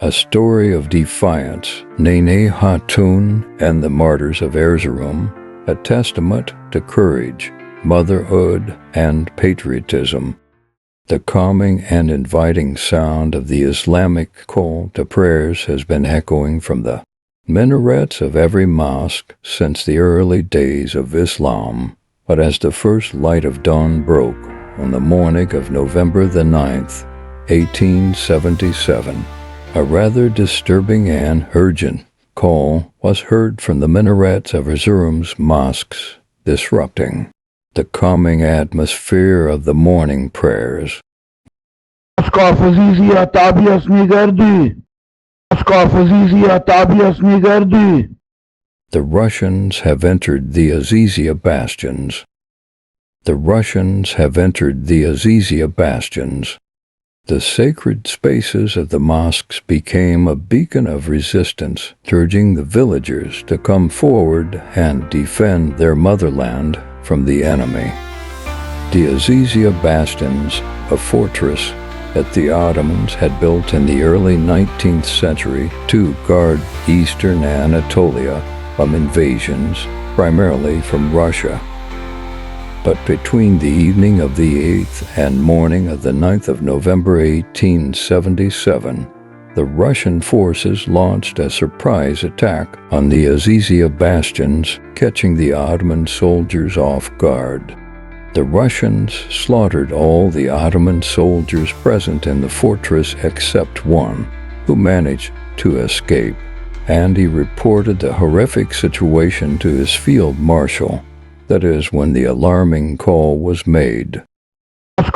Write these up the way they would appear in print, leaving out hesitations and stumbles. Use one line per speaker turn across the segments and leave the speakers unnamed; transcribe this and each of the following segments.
A story of defiance, Nene Hatun and the Martyrs of Erzurum, a testament to courage, motherhood, and patriotism. The calming and inviting sound of the Islamic call to prayers has been echoing from the minarets of every mosque since the early days of Islam. But as the first light of dawn broke on the morning of November the 9th, 1877, a rather disturbing and urgent call was heard from the minarets of Erzurum's mosques, disrupting the calming atmosphere of the morning prayers.
The
Russians have entered the Azizye Bastions. The Russians have entered the Azizye Bastions. The sacred spaces of the mosques became a beacon of resistance, urging the villagers to come forward and defend their motherland from the enemy. The Azizye Bastions, a fortress that the Ottomans had built in the early 19th century to guard Eastern Anatolia from invasions, primarily from Russia. But between the evening of the 8th and morning of the 9th of November 1877, the Russian forces launched a surprise attack on the Azizye Bastions, catching the Ottoman soldiers off guard. The Russians slaughtered all the Ottoman soldiers present in the fortress except one, who managed to escape, and he reported the horrific situation to his field marshal. That is when the alarming call was made. The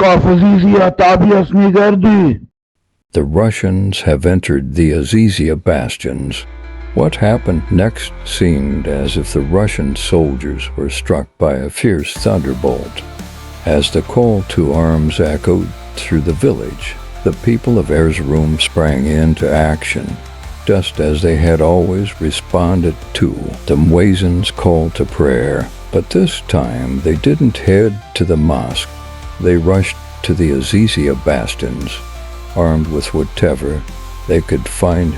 Russians have entered the Azizye Bastions. What happened next seemed as if the Russian soldiers were struck by a fierce thunderbolt. As the call to arms echoed through the village, the people of Erzurum sprang into action, just as they had always responded to the muezzin's call to prayer. But this time they didn't head to the mosque. They rushed to the Azizye Bastions, armed with whatever they could find: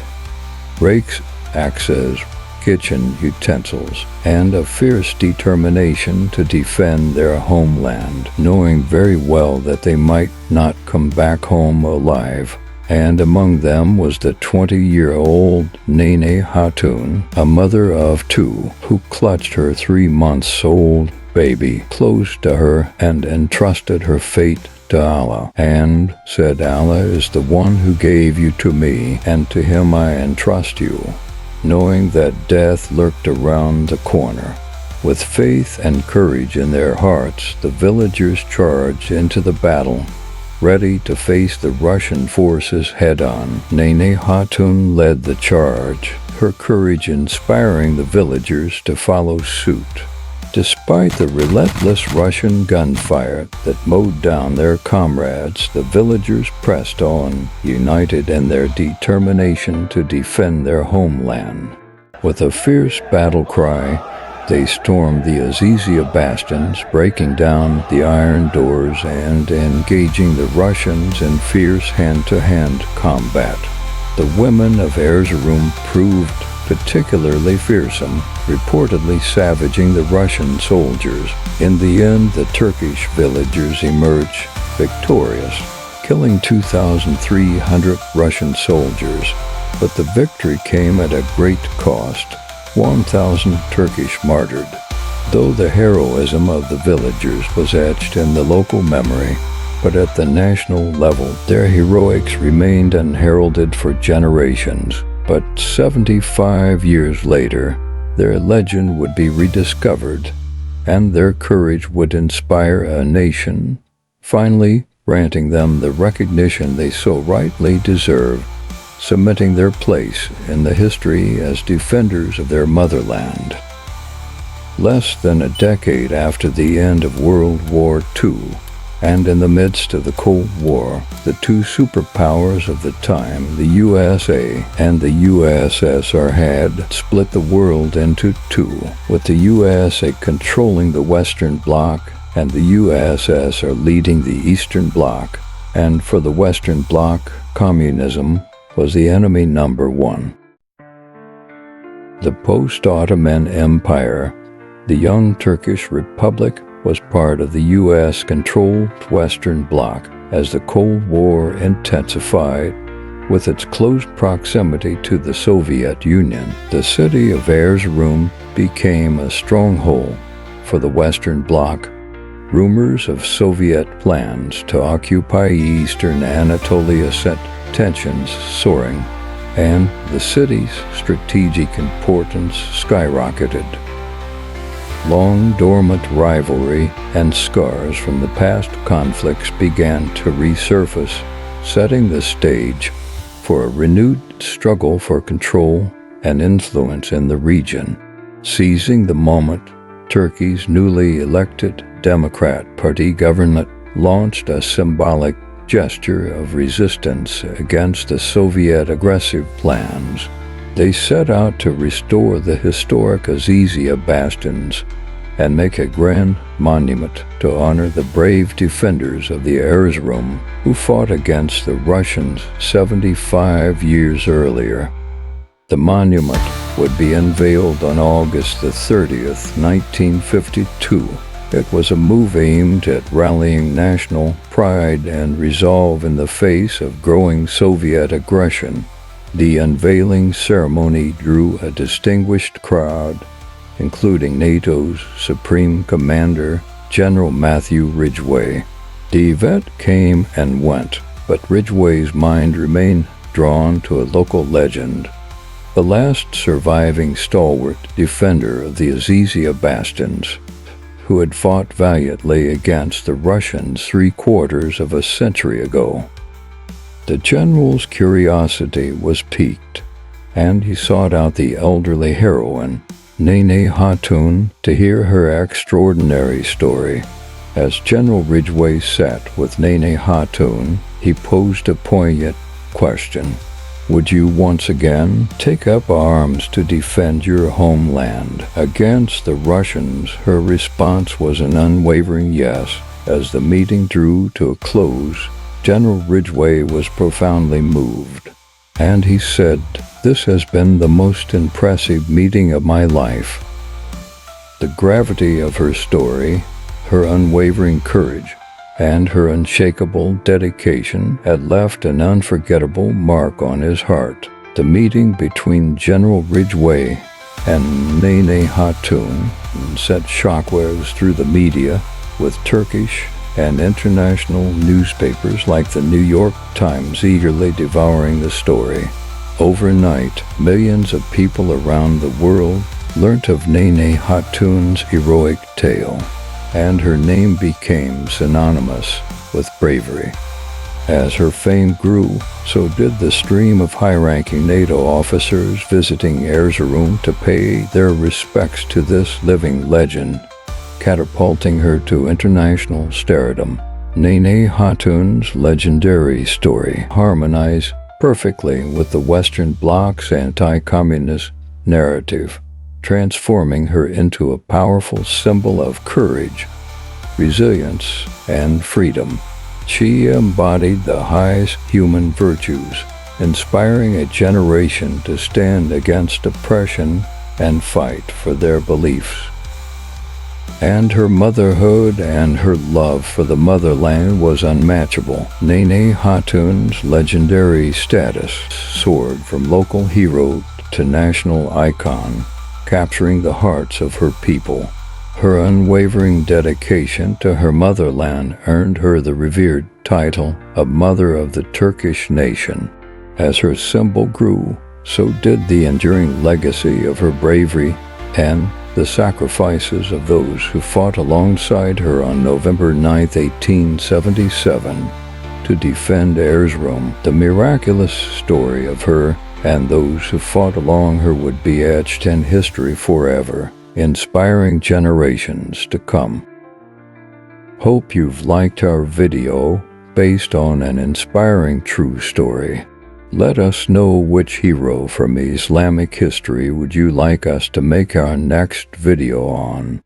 rakes, axes, kitchen utensils, and a fierce determination to defend their homeland, knowing very well that they might not come back home alive. And among them was the 20-year-old Nene Hatun, a mother of two, who clutched her 3-month-old baby close to her and entrusted her fate to Allah, and said, "Allah is the one who gave you to me, and to him I entrust you," knowing that death lurked around the corner. With faith and courage in their hearts, the villagers charged into the battle, ready to face the Russian forces head-on. Nene Hatun led the charge, her courage inspiring the villagers to follow suit. Despite the relentless Russian gunfire that mowed down their comrades, the villagers pressed on, united in their determination to defend their homeland. With a fierce battle cry, they stormed the Azizye Bastions, breaking down the iron doors and engaging the Russians in fierce hand-to-hand combat. The women of Erzurum proved particularly fearsome, reportedly savaging the Russian soldiers. In the end, the Turkish villagers emerged victorious, killing 2,300 Russian soldiers. But the victory came at a great cost: 1,000 Turkish martyred. Though the heroism of the villagers was etched in the local memory, but at the national level, their heroics remained unheralded for generations. But 75 years later, their legend would be rediscovered, and their courage would inspire a nation, finally granting them the recognition they so rightly deserve, cementing their place in the history as defenders of their motherland. Less than a decade after the end of World War II, and in the midst of the Cold War, the two superpowers of the time, the USA and the USSR, had split the world into two, with the USA controlling the Western Bloc and the USSR leading the Eastern Bloc. And for the Western Bloc, communism was the enemy number one. The post-Ottoman Empire, the young Turkish Republic, was part of the U.S.-controlled Western Bloc as the Cold War intensified. With its close proximity to the Soviet Union, the city of Erzurum became a stronghold for the Western Bloc. Rumors of Soviet plans to occupy Eastern Anatolia set tensions soaring, and the city's strategic importance skyrocketed. Long dormant rivalry and scars from the past conflicts began to resurface, setting the stage for a renewed struggle for control and influence in the region. Seizing the moment, Turkey's newly elected Democrat Party government launched a symbolic gesture of resistance against the Soviet aggressive plans. They set out to restore the historic Azizye Bastions and make a grand monument to honor the brave defenders of the Erzurum who fought against the Russians 75 years earlier. The monument would be unveiled on August the 30th, 1952. It was a move aimed at rallying national pride and resolve in the face of growing Soviet aggression. The unveiling ceremony drew a distinguished crowd, including NATO's Supreme Commander, General Matthew Ridgway. The event came and went, but Ridgway's mind remained drawn to a local legend. The last surviving stalwart defender of the Azizye Bastions, who had fought valiantly against the Russians 3/4 of a century ago. The general's curiosity was piqued, and he sought out the elderly heroine, Nene Hatun, to hear her extraordinary story. As General Ridgway sat with Nene Hatun, he posed a poignant question. Would you once again take up arms to defend your homeland against the Russians? Her response was an unwavering yes. As the meeting drew to a close, General Ridgway was profoundly moved, and he said, "This has been the most impressive meeting of my life." The gravity of her story, her unwavering courage, and her unshakable dedication had left an unforgettable mark on his heart. The meeting between General Ridgway and Nene Hatun sent shockwaves through the media, with Turkish and international newspapers like the New York Times eagerly devouring the story. Overnight, millions of people around the world learnt of Nene Hatun's heroic tale, and her name became synonymous with bravery. As her fame grew, so did the stream of high-ranking NATO officers visiting Erzurum to pay their respects to this living legend, catapulting her to international stardom. Nene Hatun's legendary story harmonized perfectly with the Western Bloc's anti-communist narrative, transforming her into a powerful symbol of courage, resilience, and freedom. She embodied the highest human virtues, inspiring a generation to stand against oppression and fight for their beliefs. And her motherhood and her love for the motherland was unmatchable. Nene Hatun's legendary status soared from local hero to national icon, capturing the hearts of her people. Her unwavering dedication to her motherland earned her the revered title of Mother of the Turkish Nation. As her symbol grew, so did the enduring legacy of her bravery and the sacrifices of those who fought alongside her on November 9, 1877, to defend Erzurum. The miraculous story of her and those who fought along her would be etched in history forever, inspiring generations to come. Hope you've liked our video based on an inspiring true story. Let us know which hero from Islamic history would you like us to make our next video on.